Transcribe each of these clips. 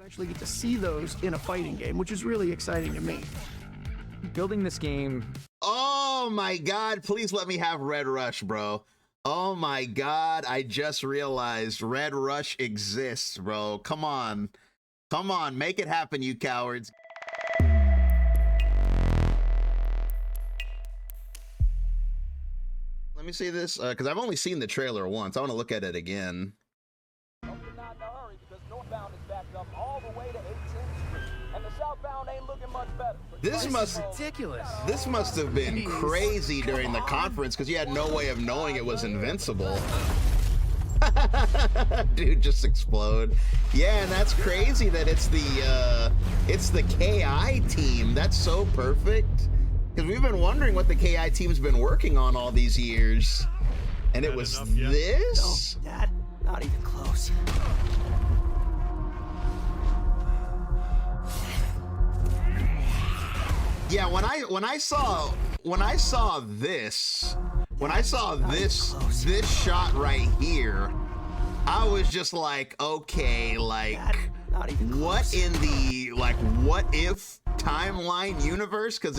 actually get to see those in a fighting game, which is really exciting to me. Building this game. Oh my God, please let me have Red Rush, bro. Oh my God, I just realized Red Rush exists, bro. Come on. Come on, make it happen, you cowards. Let me see this, because I've only seen the trailer once. I want to look at it again. Hope you're not in a hurry because northbound is backed up all the way to 18th Street, and the southbound ain't looking much better. This must have been crazy during the conference because you had no way of knowing it was Invincible. Dude, just explode. Yeah, and that's crazy that it's the KI team. That's so perfect. Because we've been wondering what the KI team's been working on all these years. And it was this? No, Dad, not even close. Yeah, when I saw this shot right here, I was just like, okay, like what in the what if timeline universe? Because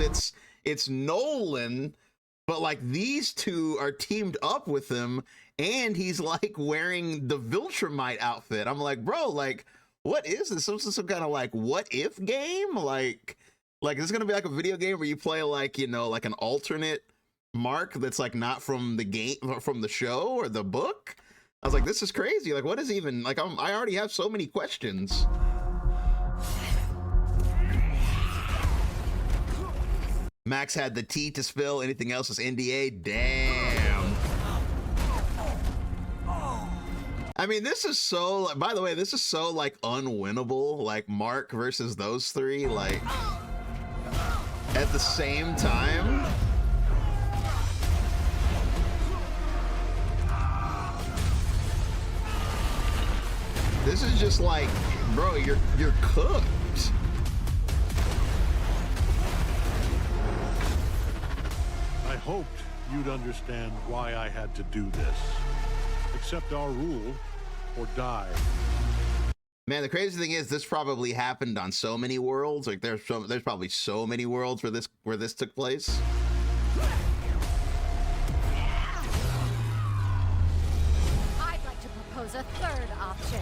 it's Nolan, but like these two are teamed up with him and he's like wearing the Viltrumite outfit. I'm like, bro, like what is this? Some kind of like what if game? Like it's gonna be like a video game where you play like, you know, like an alternate Mark that's like not from the game, from the show or the book. I was like, this is crazy. Like, what is even like? I already have so many questions. Max had the tea to spill. Anything else is NDA. Damn. I mean, this is so. By the way, this is so like unwinnable. Like Mark versus those three. Like. At the same time, this is just like, bro, you're cooked. I hoped you'd understand why I had to do this. Accept our rule or die. Man, the crazy thing is this probably happened on so many worlds. Like there's probably so many worlds where this took place. I'd like to propose a third option.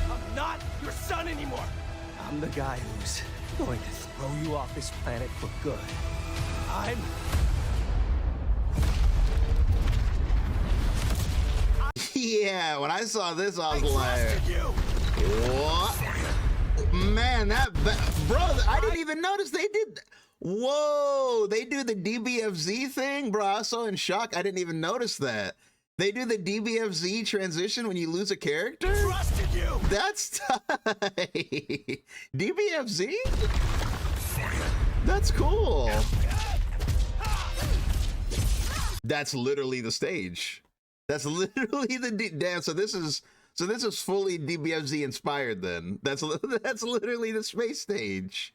I'm not your son anymore. I'm the guy who's going to throw you off this planet for good. I'm... Yeah, when I saw this, I was like, what? Man, bro, I didn't even notice they did. Whoa, they do the DBFZ thing? Bro, I was so in shock. I didn't even notice that. They do the DBFZ transition when you lose a character? I trusted you. That's tight. DBFZ? That's cool. That's literally the stage. That's literally the damn. So this is fully DBFZ inspired. Then that's literally the space stage.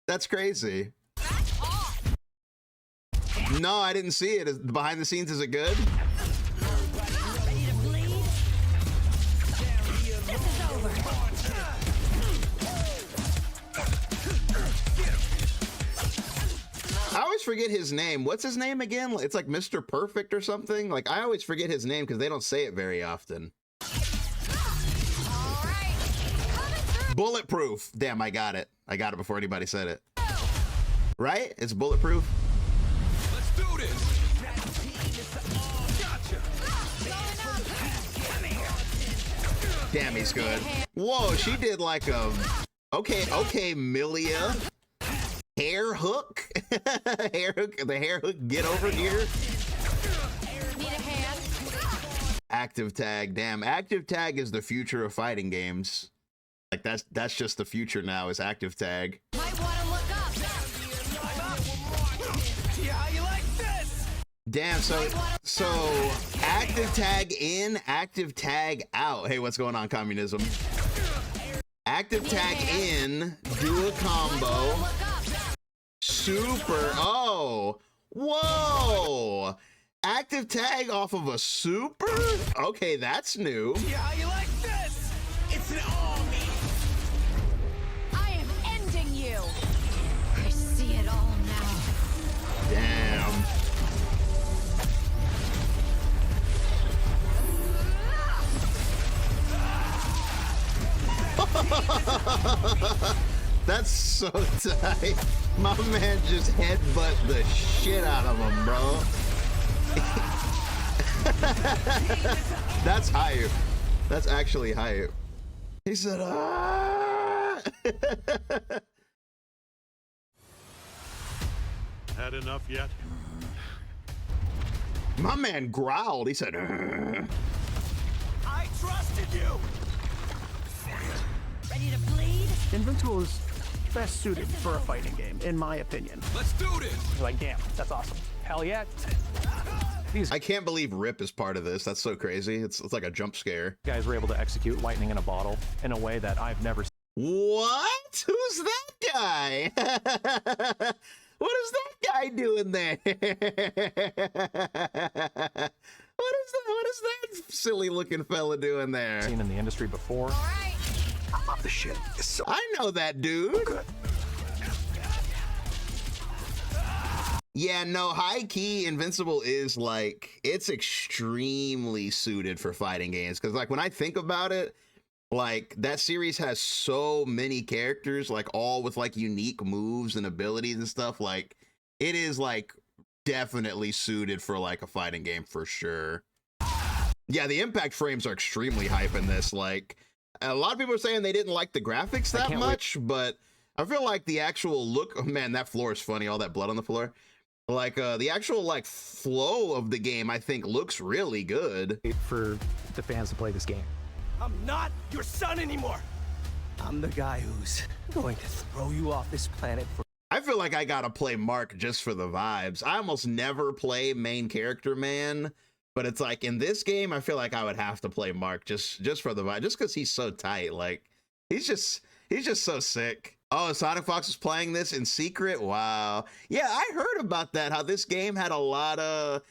That's crazy. No, I didn't see it. Behind the scenes, is it good? I always forget his name. What's his name again? It's like Mr. Perfect or something. Like I always forget his name because they don't say it very often. Bulletproof. Damn, I got it. I got it before anybody said it. Right? It's bulletproof. Let's do this. Damn, he's good. Whoa, she did like a okay, Milia. Hair hook? Hair hook, the hair hook, get over here. Need a hand? Active tag, damn. Active tag is the future of fighting games. Like that's just the future now, is active tag. Might want to look up. Yeah, how you like this? Damn, so active tag in, active tag out. Hey, what's going on, communism? Active tag in, do a combo. Super, oh, whoa. Active tag off of a super? Okay, that's new. Yeah, you like this? It's an army. I am ending you. I see it all now. Damn. That's so tight. My man just headbutt the shit out of him, bro. That's hype. That's actually hype. He said, ah. Had enough yet? My man growled. He said, "Ugh." I trusted you. Ready to bleed? Invincible is best suited for a fighting game, in my opinion. Let's do this. You're like, damn, that's awesome. Hell yeah. I can't believe Rip is part of this. That's so crazy. It's like a jump scare. You guys were able to execute lightning in a bottle in a way that I've never seen. What? Who's that guy? What is that guy doing there? What is that silly looking fella doing there? In the industry before. All right. I love the shit. It's so I know that dude. good. Yeah, no, high key Invincible is like, it's extremely suited for fighting games. Cause like when I think about it, like that series has so many characters, like all with like unique moves and abilities and stuff. Like it is like definitely suited for like a fighting game for sure. Yeah, the impact frames are extremely hype in this. Like a lot of people are saying they didn't like the graphics that much, but I feel like the actual look, oh man, that floor is funny. All that blood on the floor. Like the actual like flow of the game, I think looks really good. For the fans to play this game. I'm not your son anymore. I'm the guy who's going to throw you off this planet for. I feel like I gotta play Mark just for the vibes. I almost never play main character man, but it's like in this game, I feel like I would have to play Mark just for the vibe, just because he's so tight. Like he's just so sick. Oh, Sonic Fox is playing this in secret. Wow. Yeah, I heard about that. How this game had a lot of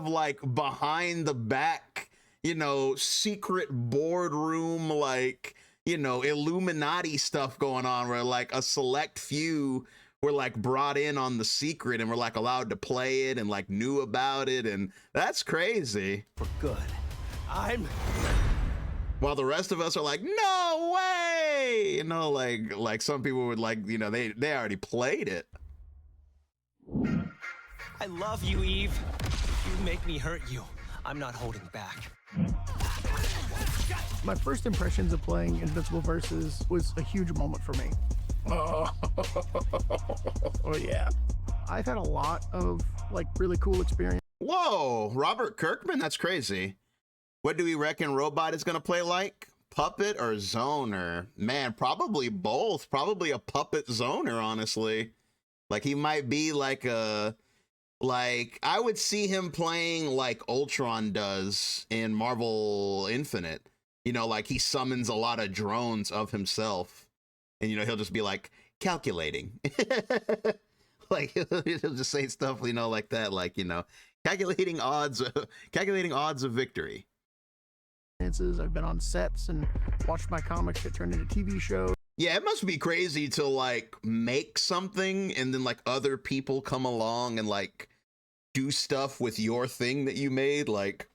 like behind the back, you know, secret boardroom, like, you know, Illuminati stuff going on where like a select few were like brought in on the secret and were like allowed to play it and like knew about it. And that's crazy. For good. While the rest of us are like, no way, you know, like some people would like, you know, they already played it. I love you, Eve. You make me hurt you. I'm not holding back. My first impressions of playing Invincible Versus was a huge moment for me. Oh yeah. I've had a lot of like really cool experience. Whoa, Robert Kirkman, that's crazy. What do we reckon Robot is gonna play like? Puppet or Zoner? Man, probably both. Probably a Puppet Zoner, honestly. Like he might be like a, like I would see him playing like Ultron does in Marvel Infinite. You know, like he summons a lot of drones of himself. And, you know, he'll just be like, calculating. Like, he'll just say stuff, you know, like that. Like, you know, calculating odds of victory. I've been on sets and watched my comics get turned into TV shows. Yeah, it must be crazy to, like, make something and then, like, other people come along and, like, do stuff with your thing that you made. Like,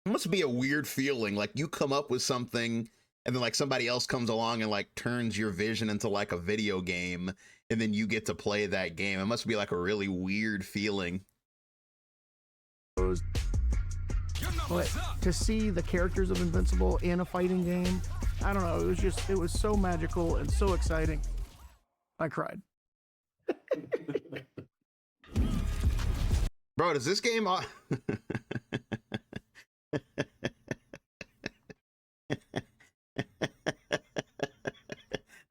it must be a weird feeling. Like, you come up with something and then, like, somebody else comes along and, like, turns your vision into, like, a video game and then you get to play that game. It must be, like, a really weird feeling. But to see the characters of Invincible in a fighting game, I don't know, it was so magical and so exciting. I cried. Bro, does this game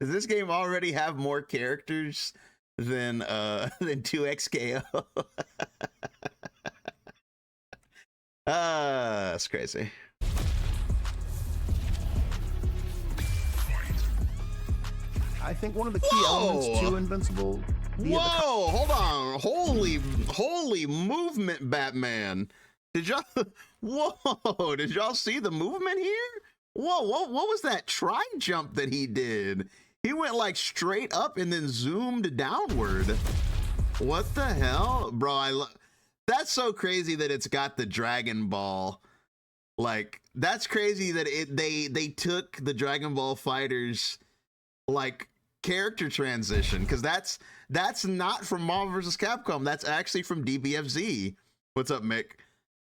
does this game already have more characters than 2XKO? That's crazy. I think one of the key elements to Invincible Whoa, hold on. Holy movement, Batman. Did y'all, whoa, did y'all see the movement here? Whoa, what was that tri-jump that he did? He went like straight up and then zoomed downward. What the hell? Bro, that's so crazy that it's got the Dragon Ball. Like, that's crazy that they took the Dragon Ball Fighters like character transition, because that's not from Marvel vs. Capcom. That's actually from DBFZ. What's up, Mick?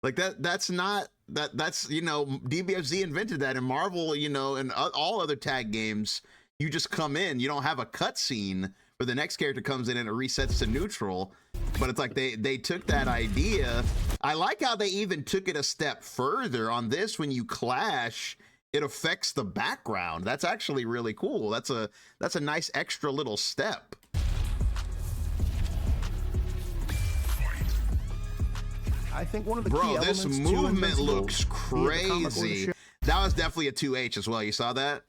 Like that's not that's you know, DBFZ invented that, and Marvel, you know, and all other tag games, you just come in, you don't have a cutscene where the next character comes in and it resets to neutral. But it's like they took that idea. I like how they even took it a step further on this. When you clash, it affects the background. That's actually really cool. That's a nice extra little step. I think one of the key elements this to movement Invincible, looks crazy. That was definitely a 2H as well. You saw that?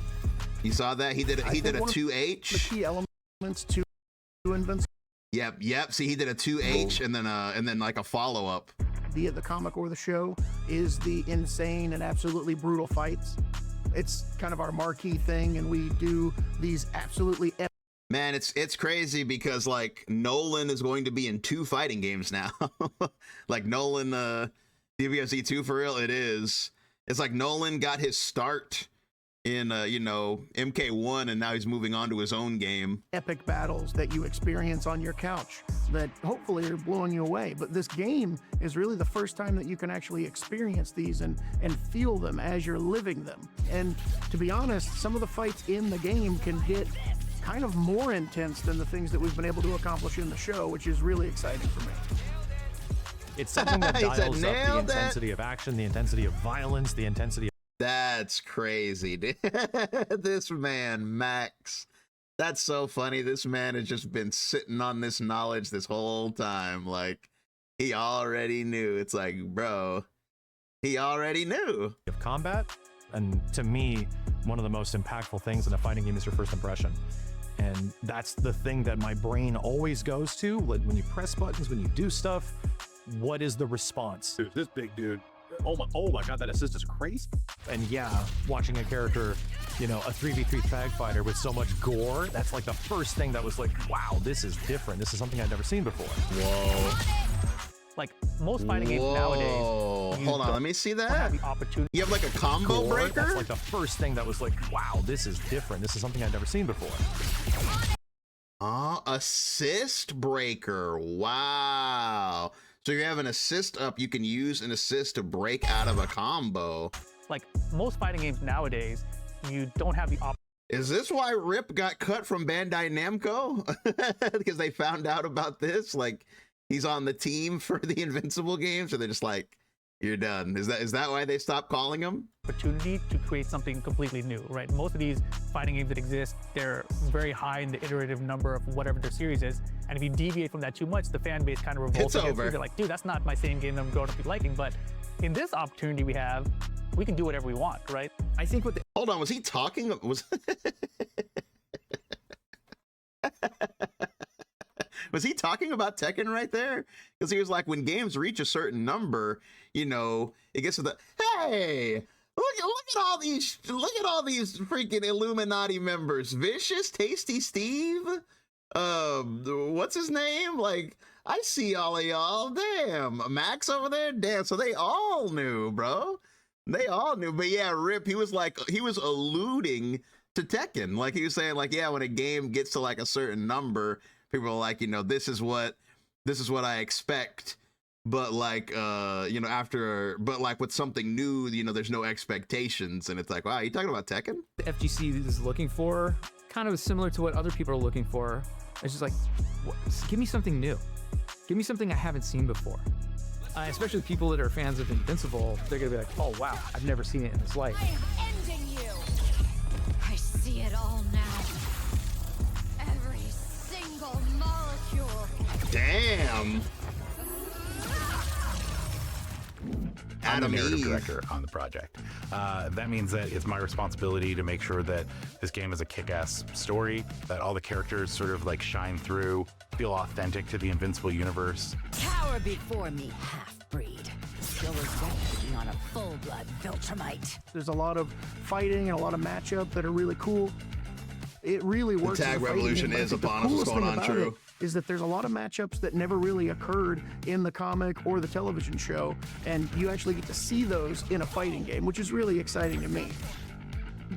You saw that? He did a 2H. The key elements to Invincible. Yep. See, he did a 2H and then like a follow-up. Be it the comic or the show, is the insane and absolutely brutal fights. It's kind of our marquee thing, and we do these absolutely epic. Man, it's crazy because like Nolan is going to be in 2 fighting games now. Like Nolan, DBFZ 2 for real. It is. It's like Nolan got his start in you know, MK1, and now he's moving on to his own game. Epic battles that you experience on your couch that hopefully are blowing you away. But this game is really the first time that you can actually experience these and feel them as you're living them. And to be honest, some of the fights in the game can hit kind of more intense than the things that we've been able to accomplish in the show, which is really exciting for me. It's something that dials up the intensity of action, the intensity of violence, the intensity of... That's crazy, dude. This man, Max. That's so funny. This man has just been sitting on this knowledge this whole time. Like, he already knew. It's like, bro, he already knew. Of combat. And to me, one of the most impactful things in a fighting game is your first impression. And that's the thing that my brain always goes to. Like, when you press buttons, when you do stuff, what is the response? Dude, this big dude. Oh my god, that assist is crazy. And yeah, watching a character, you know, a 3v3 tag fighter with so much gore, that's like the first thing that was like, wow, this is different. This is something I've never seen before. Whoa. Like most fighting games nowadays. Hold on, let me see that. You have like a combo breaker? That's like the first thing that was like, wow, this is different. This is something I've never seen before. Assist breaker. Wow. So you have an assist up, you can use an assist to break out of a combo. Like most fighting games nowadays, you don't have the option. Is this why Rip got cut from Bandai Namco? Because they found out about this? Like, he's on the team for the Invincible games, so they're just like, you're done. Is that why they stopped calling him? Opportunity to create something completely new, right? Most of these fighting games that exist, they're very high in the iterative number of whatever their series is. And if you deviate from that too much, the fan base kind of revolts against you. They're like, dude, that's not my same game that I'm going to be liking. But in this opportunity we have, we can do whatever we want, right? I think with the... Hold on, was he talking? Was he talking about Tekken right there? Because he was like, when games reach a certain number, you know, it gets to the, hey, look at all these freaking Illuminati members. Vicious, Tasty Steve, what's his name? Like, I see all of y'all. Damn, Max over there. Damn, so they all knew, bro. They all knew. But yeah, Rip, he was alluding to Tekken. Like, he was saying, like, yeah, when a game gets to like a certain number, people are like, you know, this is what I expect, but like, you know, but like with something new, you know, there's no expectations, and it's like, wow, you talking about Tekken? The FGC is looking for kind of similar to what other people are looking for. It's just like, give me something new, give me something I haven't seen before. Especially people that are fans of Invincible, they're gonna be like, oh wow, I've never seen it in this light. I am ending you. I see it all now. Every single molecule. Damn. Adam the narrative Eve. director on the project. That means that it's my responsibility to make sure that this game is a kick-ass story, that all the characters sort of like shine through, feel authentic to the Invincible universe. Cower before me, half-breed. Still as ready to be on a full-blood Viltrumite. There's a lot of fighting and a lot of matchup that are really cool. It really works. The tag revolution is upon us. What's going on? True. Is that there's a lot of matchups that never really occurred in the comic or the television show, and you actually get to see those in a fighting game, which is really exciting to me.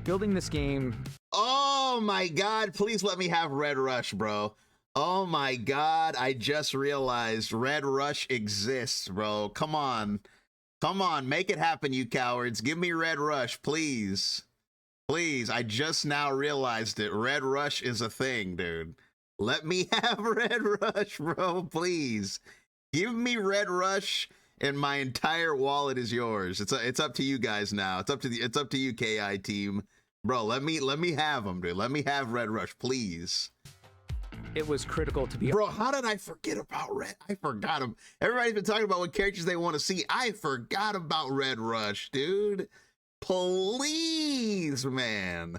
Building this game. Oh my God! Please let me have Red Rush, bro. Oh my God! I just realized Red Rush exists, bro. Come on, make it happen, you cowards. Give me Red Rush, please. Please, I just now realized it. Red Rush is a thing, dude. Let me have Red Rush, bro, please. Give me Red Rush and my entire wallet is yours. It's up to you guys now. It's up to you, KI team. Bro, let me have them, dude. Let me have Red Rush, please. It was critical to be. Bro, how did I forget about Red? I forgot him. Everybody's been talking about what characters they want to see. I forgot about Red Rush, dude. Please, man.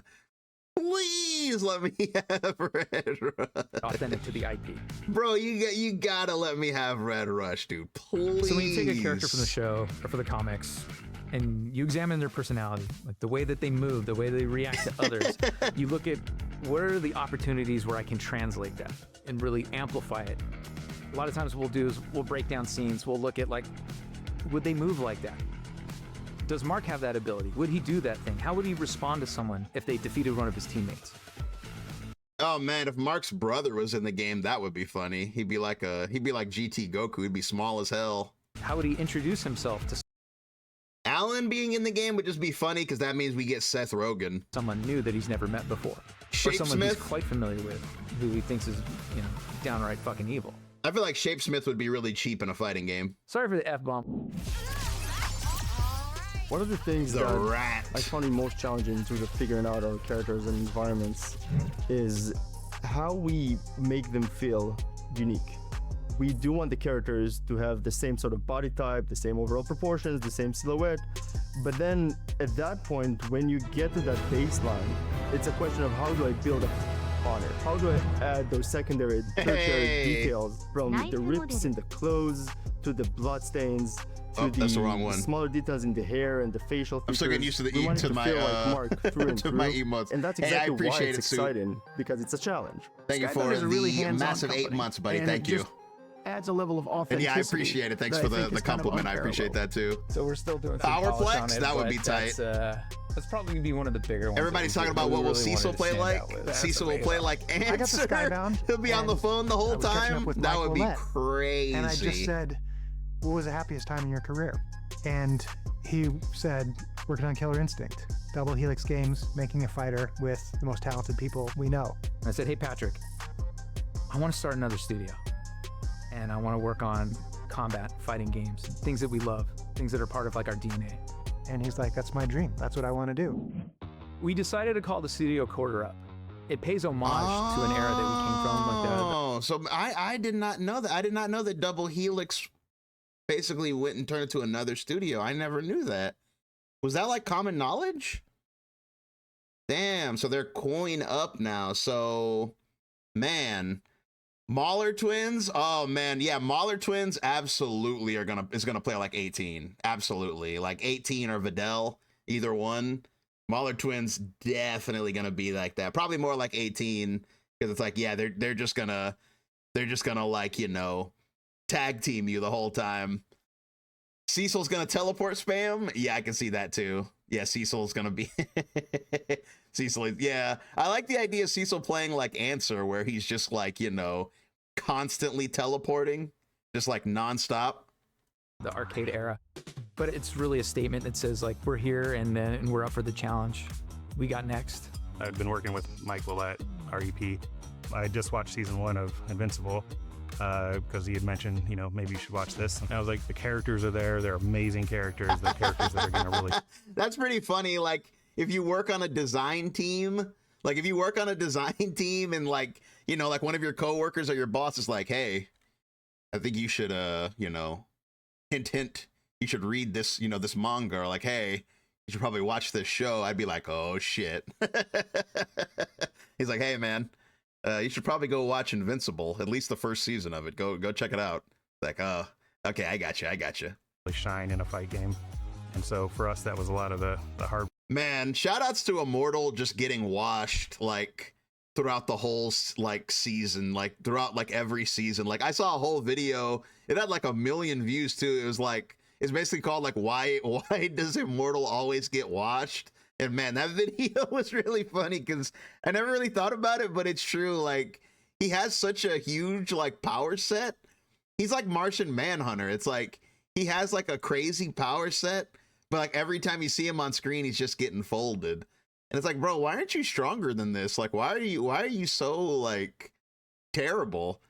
Please let me have Red Rush. Authentic to the IP. Bro, you gotta let me have Red Rush, dude. Please. So when you take a character from the show or for the comics and you examine their personality, like the way that they move, the way they react to others, you look at what are the opportunities where I can translate that and really amplify it. A lot of times what we'll do is we'll break down scenes. We'll look at like, would they move like that? Does Mark have that ability? Would he do that thing? How would he respond to someone if they defeated one of his teammates? Oh man, if Mark's brother was in the game, that would be funny. He'd be like GT Goku. He'd be small as hell. How would he introduce himself to Alan being in the game would just be funny because that means we get Seth Rogen. Someone new that he's never met before. Or someone he's quite familiar with, who he thinks is, downright fucking evil. I feel like Shapesmith would be really cheap in a fighting game. Sorry for the F-bomb. One of the things that I found the most challenging in terms of figuring out our characters and environments is how we make them feel unique. We do want the characters to have the same sort of body type, the same overall proportions, the same silhouette, but then at that point, when you get to that baseline, it's a question of how do I build upon it? How do I add those secondary, tertiary details from the rips in the clothes to the blood stains, to that's the wrong one. Smaller details in the hair and the facial features. I'm still getting used to the my Mark through and to through. my emotes. And that's exactly why it's exciting, because it's a challenge. Thank you for the massive 8 months, buddy. Thank you. Adds a level of authenticity. And yeah, I appreciate it. Thanks for the compliment. I appreciate that too. So we're still doing Powerplex? That would be tight. That's probably gonna be one of the bigger ones. Everybody's talking about what will Cecil play like. Cecil will play like Answer. I got this guy down. He'll be on the phone the whole time. That would be crazy. And I just said, what was the happiest time in your career? And he said, working on Killer Instinct, Double Helix Games, making a fighter with the most talented people we know. I said, hey, Patrick, I want to start another studio. And I want to work on combat, fighting games, things that we love, things that are part of like our DNA. And he's like, that's my dream. That's what I want to do. We decided to call the studio Quarter Up. It pays homage to an era that we came from. Oh, so I did not know that. I did not know that Double Helix basically went and turned it to another studio. I never knew that. Was that like common knowledge? Damn, so they're coin up now. So, man, Mahler twins. Oh man, yeah, Mahler twins absolutely is gonna play like 18. Absolutely, like 18 or Videl, either one. Mahler twins definitely gonna be like that. Probably more like 18 because it's like, yeah, they're just gonna like, tag team you the whole time. Cecil's gonna teleport spam. Yeah, I can see that too. Yeah, Cecil's gonna be Cecil. Yeah, I like the idea of Cecil playing like Answer, where he's just like, constantly teleporting, just like nonstop. The arcade era, but it's really a statement that says like we're here and we're up for the challenge. We got next. I've been working with Mike Willett, REP. I just watched season 1 of Invincible because he had mentioned, maybe you should watch this. And I was like, the characters are there. They're amazing characters. They're characters that are going to really... That's pretty funny. Like, if you work on a design team, and like, like one of your coworkers or your boss is like, hey, I think you should, hint, you should read this, you know, this manga, or like, hey, you should probably watch this show, I'd be like, oh shit. He's like, hey man, you should probably go watch Invincible, at least the first season of it. Go check it out. Like, oh, okay, I got you. Shine in a fight game. And so for us, that was a lot of the hard. Man, shout outs to Immortal just getting washed, like, throughout the whole, like, season, like, throughout, like, every season. Like, I saw a whole video, it had, like, 1 million views, too. It was, like, it's basically called, like, why does Immortal always get washed? And, man, that video was really funny, because I never really thought about it, but it's true. Like, he has such a huge, like, power set. He's like Martian Manhunter. It's like, he has, like, a crazy power set, but, like, every time you see him on screen, he's just getting folded. And it's like, bro, why aren't you stronger than this? Like, why are you so, like, terrible?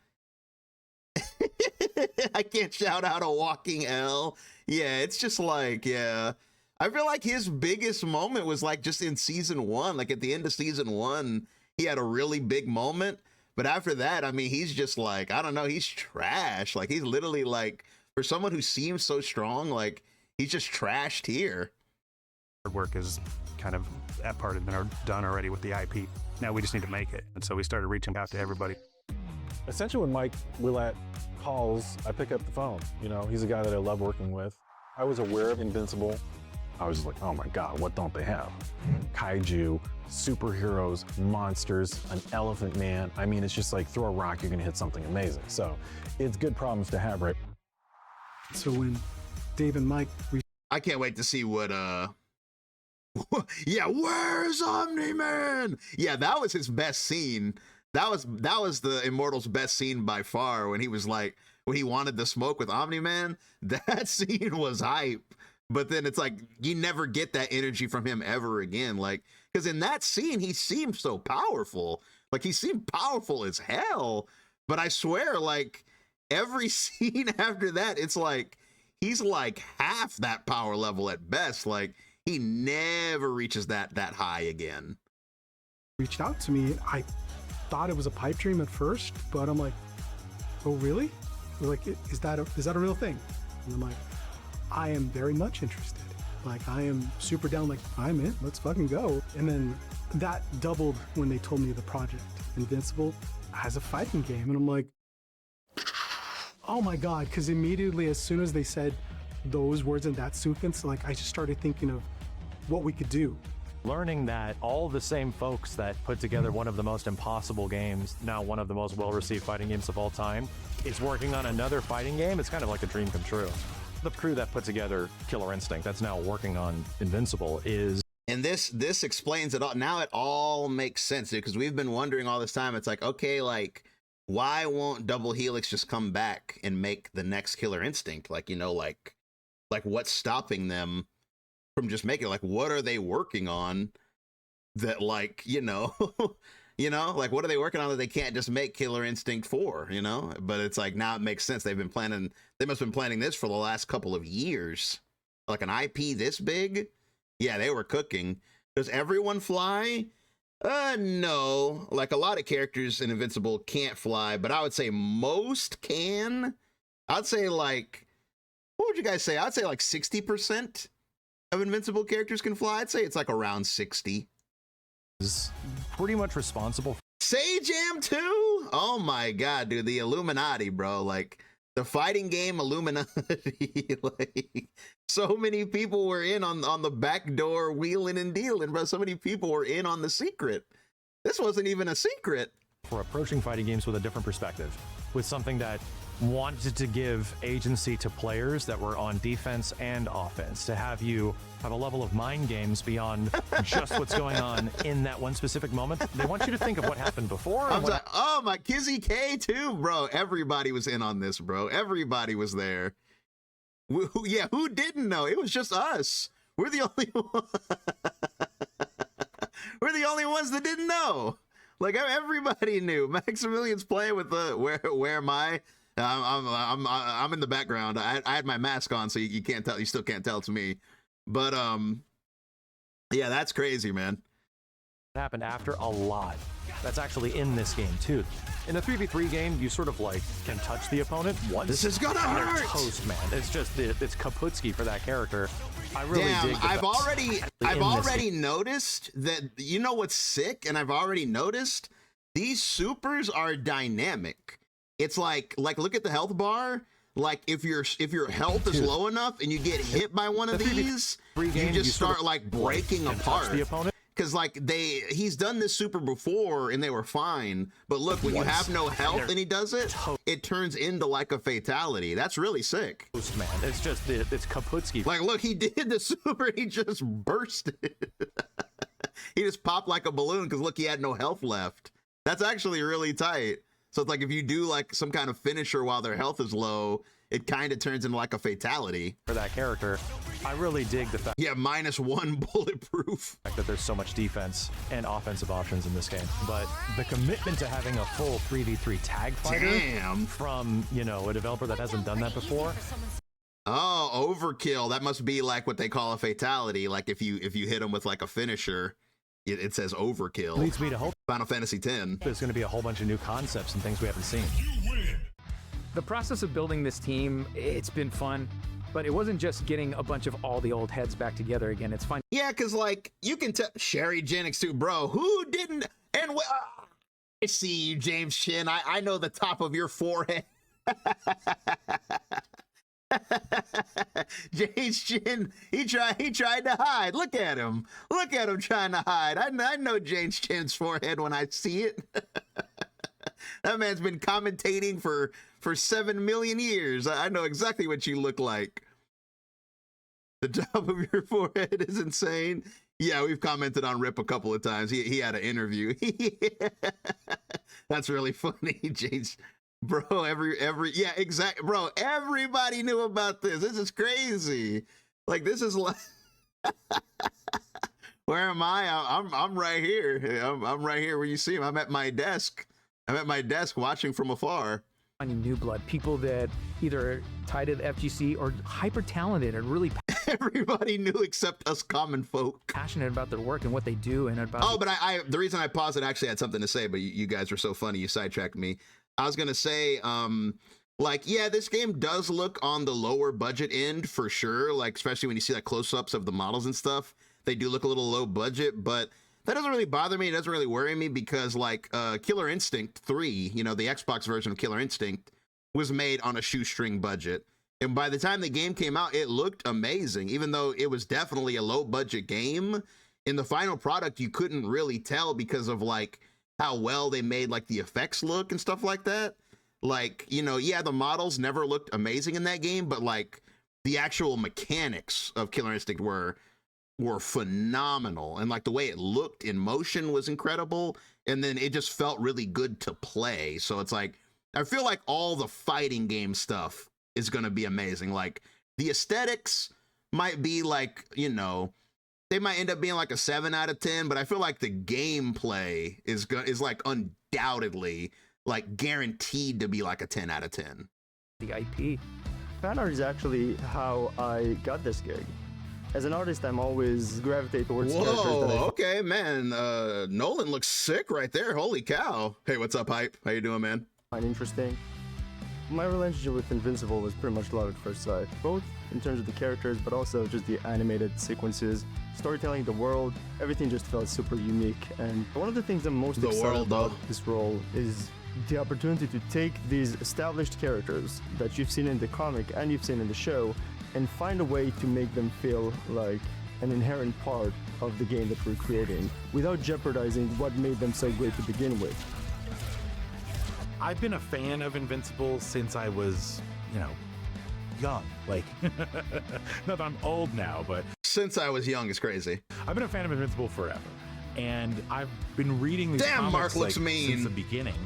I can't shout out a walking L. Yeah, it's just like, yeah. I feel like his biggest moment was, like, just in season 1. Like, at the end of season 1, he had a really big moment. But after that, I mean, he's just like, I don't know, he's trash. Like, he's literally, like, for someone who seems so strong, like, he's just trashed here. Hard work is kind of that part had been done already with the IP. Now we just need to make it. And so we started reaching out to everybody. Essentially, when Mike Willett calls, I pick up the phone. You know, he's a guy that I love working with. I was aware of Invincible. I was just like, oh my God, what don't they have? Kaiju, superheroes, monsters, an elephant man. I mean, it's just like, throw a rock, you're gonna hit something amazing. So it's good problems to have, right? So when Dave and Mike, I can't wait to see what, yeah, where's Omni-Man? Yeah, that was his best scene. That was the Immortal's best scene by far, when he was like, when he wanted the smoke with Omni-Man. That scene was hype. But then it's like, you never get that energy from him ever again. Like, because in that scene, he seemed so powerful. Like, he seemed powerful as hell. But I swear, like, every scene after that, it's like, he's like half that power level at best. Like, he never reaches that high again. Reached out to me. I thought it was a pipe dream at first, but I'm like, oh, really? We're like, is that a real thing? And I'm like, I am very much interested. Like, I am super down, like, I'm in, let's fucking go. And then that doubled when they told me the project, Invincible, has a fighting game. And I'm like, oh my God, because immediately as soon as they said those words in that sequence, like, I just started thinking of what we could do. Learning that all the same folks that put together one of the most impossible games, now one of the most well-received fighting games of all time, is working on another fighting game, it's kind of like a dream come true. The crew that put together Killer Instinct, that's now working on Invincible, is... And this explains it all. Now it all makes sense, dude, because we've been wondering all this time. It's like, okay, like, why won't Double Helix just come back and make the next Killer Instinct? Like, you know, like what's stopping them from just making it? Like, what are they working on that, like, you know, like, what are they working on that they can't just make Killer Instinct 4, you know? But it's like, now it makes sense. They must have been planning this for the last couple of years. Like, an IP this big? Yeah, they were cooking. Does everyone fly? No. Like, a lot of characters in Invincible can't fly, but I would say most can. I'd say, like, what would you guys say? I'd say like 60% of Invincible characters can fly. I'd say it's like around 60. Is pretty much responsible for Sage Am too? Oh my God, dude, the Illuminati, bro. Like, the fighting game Illuminati. Like, so many people were in on the back door wheeling and dealing, bro. So many people were in on the secret. This wasn't even a secret. For approaching fighting games with a different perspective, with something that wanted to give agency to players that were on defense and offense, to have you have a level of mind games beyond just what's going on in that one specific moment. They want you to think of what happened before. Oh, my Kizzy K too, bro. Everybody was in on this, bro. Everybody was there. Yeah, who didn't know? It was just us. We're the only We're the only ones that didn't know. Like, everybody knew. Maximilian's playing with the where am I? I'm in the background. I had my mask on, so you can't tell. You still can't tell it's me. But yeah, that's crazy, man. It happened after a lot. that's actually in this game too. In a 3v3 game, you sort of like can touch the opponent once. This is gonna and hurt. They're toast, man. It's just it's Kaputski for that character. I really Damn, dig. I've already noticed that. You know what's sick, and I've already noticed these supers are dynamic. It's like look at the health bar. Like if your health is low enough and you get hit by one of these, you just start like breaking apart. The opponent. Because like he's done this super before and they were fine, but look, when you have no health and he does it, it turns into like a fatality. That's really sick. Man, it's just it's Kaputski. Like, look, he did the super, he just bursted. He just popped like a balloon because look, he had no health left. That's actually really tight. So it's like if you do like some kind of finisher while their health is low, it kind of turns into like a fatality. For that character, I really dig the fact. Yeah, -1 bulletproof. That there's so much defense and offensive options in this game. But the commitment to having a full 3v3 tag fighter from, you know, a developer that hasn't done that before. Oh, overkill. That must be like what they call a fatality. Like if you hit them with like a finisher, it says overkill. Leads me to hope Final Fantasy X. There's going to be a whole bunch of new concepts and things we haven't seen. The process of building this team, it's been fun, but it wasn't just getting a bunch of all the old heads back together again. It's fun. Yeah, because like you can tell Sherry Jennings too, bro. Who didn't? And I see you, James Chin. I know the top of your forehead. James Chin, he tried to hide. Look at him trying to hide. I know James Chin's forehead when I see it. That man's been commentating for 7 million years. I know exactly what you look like. The top of your forehead is insane. Yeah, we've commented on Rip a couple of times. He had an interview. That's really funny, James. Bro, yeah, exactly. Bro, everybody knew about this. This is crazy. Like, this is like, where am I? I'm right here. I'm right here where you see him. I'm at my desk. Watching from afar. New blood, people that either tied to the FGC or hyper talented and really everybody knew except us common folk. Passionate about their work and what they do and about. Oh, but the reason I paused it, actually had something to say, but you guys were so funny, you sidetracked me. I was gonna say, like, yeah, this game does look on the lower budget end for sure. Like, especially when you see like close-ups of the models and stuff, they do look a little low budget, but that doesn't really bother me. It doesn't really worry me because like Killer Instinct 3, you know, the Xbox version of Killer Instinct was made on a shoestring budget. And by the time the game came out, it looked amazing, even though it was definitely a low budget game. In the final product, you couldn't really tell because of like how well they made like the effects look and stuff like that. Like, you know, yeah, the models never looked amazing in that game, but like the actual mechanics of Killer Instinct were phenomenal, and like the way it looked in motion was incredible, and then it just felt really good to play. So it's like I feel like all the fighting game stuff is going to be amazing. Like the aesthetics might be like, you know, they might end up being like a 7 out of 10, but I feel like the gameplay is like undoubtedly like guaranteed to be like a 10 out of 10. The IP. Fan art is actually how I got this gig. As an artist, I'm always gravitate towards characters that I... Okay, man. Nolan looks sick right there. Holy cow. Hey, what's up, Hype? How you doing, man? Find interesting. My relationship with Invincible was pretty much love at first sight, both in terms of the characters, but also just the animated sequences, storytelling, the world, everything just felt super unique. And one of the things I'm most excited about this role is the opportunity to take these established characters that you've seen in the comic and you've seen in the show and find a way to make them feel like an inherent part of the game that we're creating without jeopardizing what made them so great to begin with. I've been a fan of Invincible since I was, you know, young. Like, not that I'm old now, but... Since I was young is crazy. I've been a fan of Invincible forever. And I've been reading these comics Mark looks like, mean. since the beginning.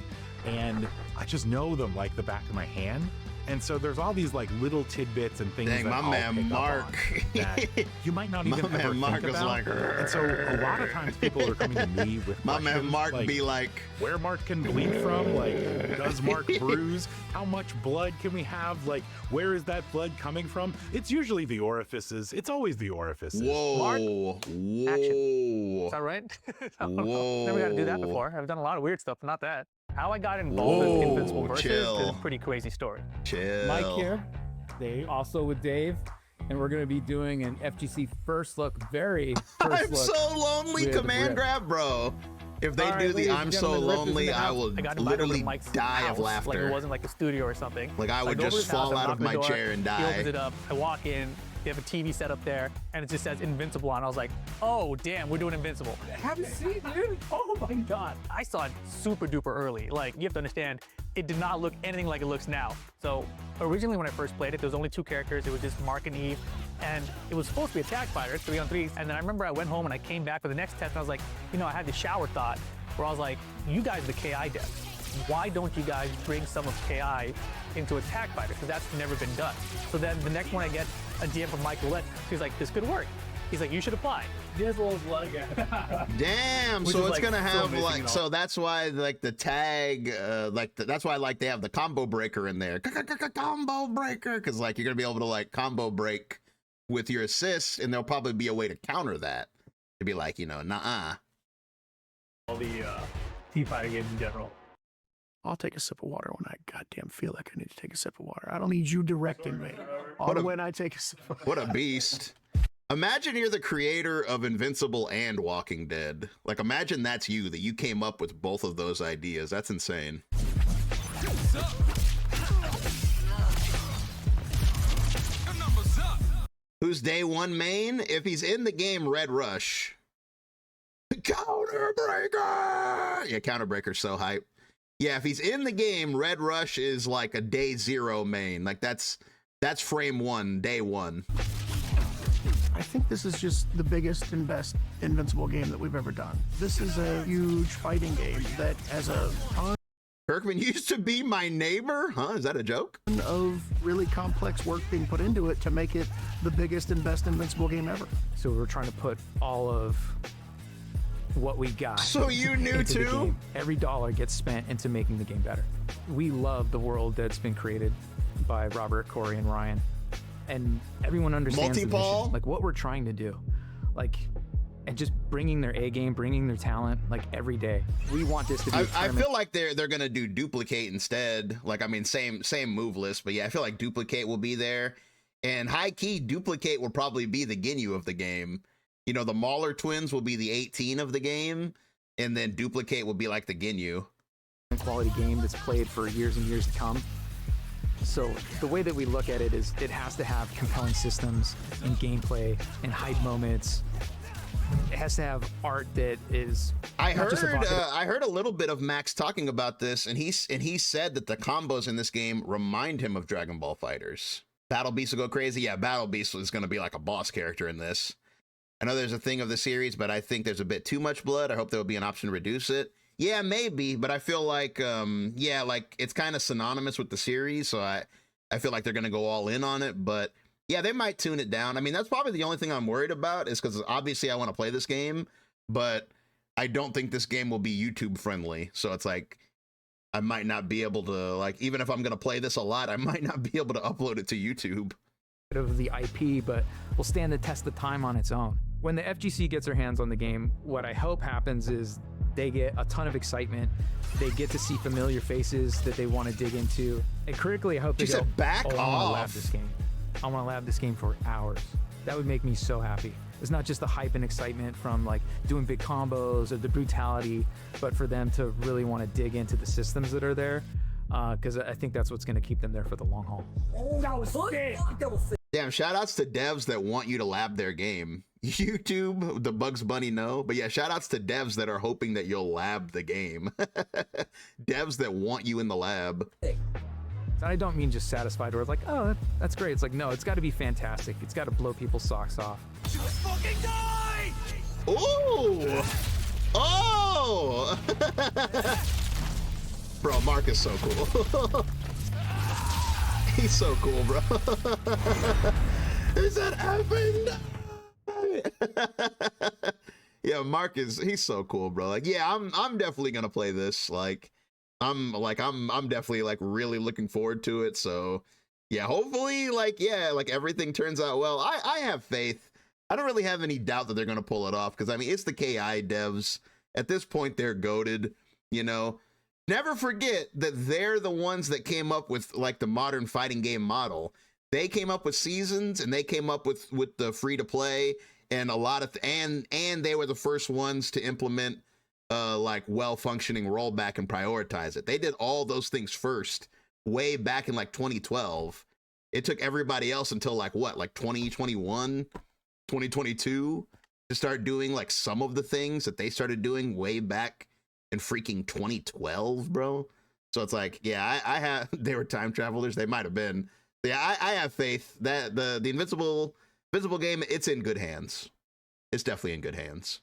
And I just know them like the back of my hand. And so there's all these like little tidbits and things Dang, that my I'll man pick up Mark. on that you might not even My ever man Mark think is about. like, and so a lot of times people are coming to me with my man questions Mark like, be like, where Mark can bleed from, like, does Mark bruise? How much blood can we have? Like, where is that blood coming from? It's usually the orifices. It's always the orifices. whoa, Mark, whoa. action. Is that right? Whoa. Never got to do that before. I've done a lot of weird stuff, but not that. How I got involved with Invincible Versus is a pretty crazy story. Chill. Mike here, Dave, also with Dave, and we're going to be doing an FGC first look, I'm so lonely, command grab, bro. If they do the I'm so lonely, I will literally die of laughter. Like it wasn't like a studio or something. Like I would just fall out of my chair and die. He opens it up, I walk in, they have a TV set up there, and it just says Invincible on. I was like, oh, damn, we're doing Invincible. Haven't seen it, dude. Oh my God. I saw it super duper early. Like, you have to understand, it did not look anything like it looks now. So originally when I first played it, there was only 2 characters. It was just Mark and Eve, and it was supposed to be a tag fighter, 3-on-3s. And then I remember I went home and I came back for the next test, and I was like, you know, I had the shower thought where I was like, you guys are the KI devs. Why don't you guys bring some of KI into a tag fighter? Because that's never been done. So then the next one I get a DM from Mike Willett. He's like, this could work. He's like, you should apply. This was like, damn. So it's gonna have like, so that's why like the tag, that's why like they have the combo breaker in there. Combo breaker, because like you're gonna be able to like combo break with your assists, and there'll probably be a way to counter that. To be like, you know, nah. All the team fighting games in general. I'll take a sip of water when I goddamn feel like I need to take a sip of water. I don't need you directing me on when I take a sip of water. What a beast. Imagine you're the creator of Invincible and Walking Dead. Like, imagine that's you, that you came up with both of those ideas. That's insane. Who's day 1 main? If he's in the game, Red Rush. Counterbreaker! Yeah, Counterbreaker's so hype. Yeah, if he's in the game, Red Rush is like a day 0 main. Like that's frame 1, day 1. I think this is just the biggest and best Invincible game that we've ever done. This is a huge fighting game that has a ton Kirkman used to be my neighbor? Huh? Is that a joke? Of really complex work being put into it to make it the biggest and best Invincible game ever. So we're trying to put all of what we got. So you knew too? Every dollar gets spent into making the game better. We love the world that's been created by Robert, Corey, and Ryan. And everyone understands the mission, like what we're trying to do. Like, and just bringing their A game, bringing their talent, like every day. We want this to be I feel like they're gonna do Duplicate instead. Like, I mean, same move list, but yeah, I feel like Duplicate will be there. And high key, Duplicate will probably be the Ginyu of the game. You know, the Mauler twins will be the 18 of the game, and then Duplicate will be like the Ginyu. Quality game that's played for years and years to come. So the way that we look at it is it has to have compelling systems and gameplay and hype moments. It has to have art that is. I heard a little bit of Max talking about this, and he said that the combos in this game remind him of Dragon Ball Fighters. Battle Beast will go crazy. Yeah, Battle Beast is going to be like a boss character in this. I know there's a thing of the series, but I think there's a bit too much blood. I hope there will be an option to reduce it. Yeah, maybe, but I feel like, yeah, like it's kind of synonymous with the series, so I feel like they're going to go all in on it, but yeah, they might tune it down. I mean, that's probably the only thing I'm worried about is because obviously I want to play this game, but I don't think this game will be YouTube friendly. So it's like, I might not be able to, like, even if I'm going to play this a lot, I might not be able to upload it to YouTube. Of the IP, but will stand the test of time on its own. When the FGC gets their hands on the game, what I hope happens is they get a ton of excitement. They get to see familiar faces that they want to dig into. And critically, I hope they go, back off. I want to lab this game. I want to lab this game for hours. That would make me so happy. It's not just the hype and excitement from like doing big combos or the brutality, but for them to really want to dig into the systems that are there. Because I think that's what's going to keep them there for the long haul. That was sick. Damn, shout outs to devs that want you to lab their game. YouTube, the Bugs Bunny, no. But yeah, shout outs to devs that are hoping that you'll lab the game. Devs that want you in the lab. I don't mean just satisfied where it's like, oh, that's great. It's like, no, it's got to be fantastic. It's got to blow people's socks off. Just fucking die! Ooh! Oh! Bro, Mark is so cool. He's so cool, bro. Is that happened? Yeah, Mark he's so cool, bro. Like, yeah, I'm definitely gonna play this. Like, I'm definitely like really looking forward to it. So yeah, hopefully, like, yeah, like everything turns out well. I have faith. I don't really have any doubt that they're gonna pull it off, because I mean, it's the KI devs. At this point, they're goated, you know. Never forget that they're the ones that came up with like the modern fighting game model. They came up with seasons, and they came up with the free to play, and a lot of and they were the first ones to implement like well-functioning rollback and prioritize it. They did all those things first, way back in like 2012. It took everybody else until like what, like 2021, 2022 to start doing like some of the things that they started doing way back in freaking 2012, bro. So it's like, yeah, I have, they were time travelers. They might have been. Yeah, I have faith that the Invincible game, it's in good hands. It's definitely in good hands.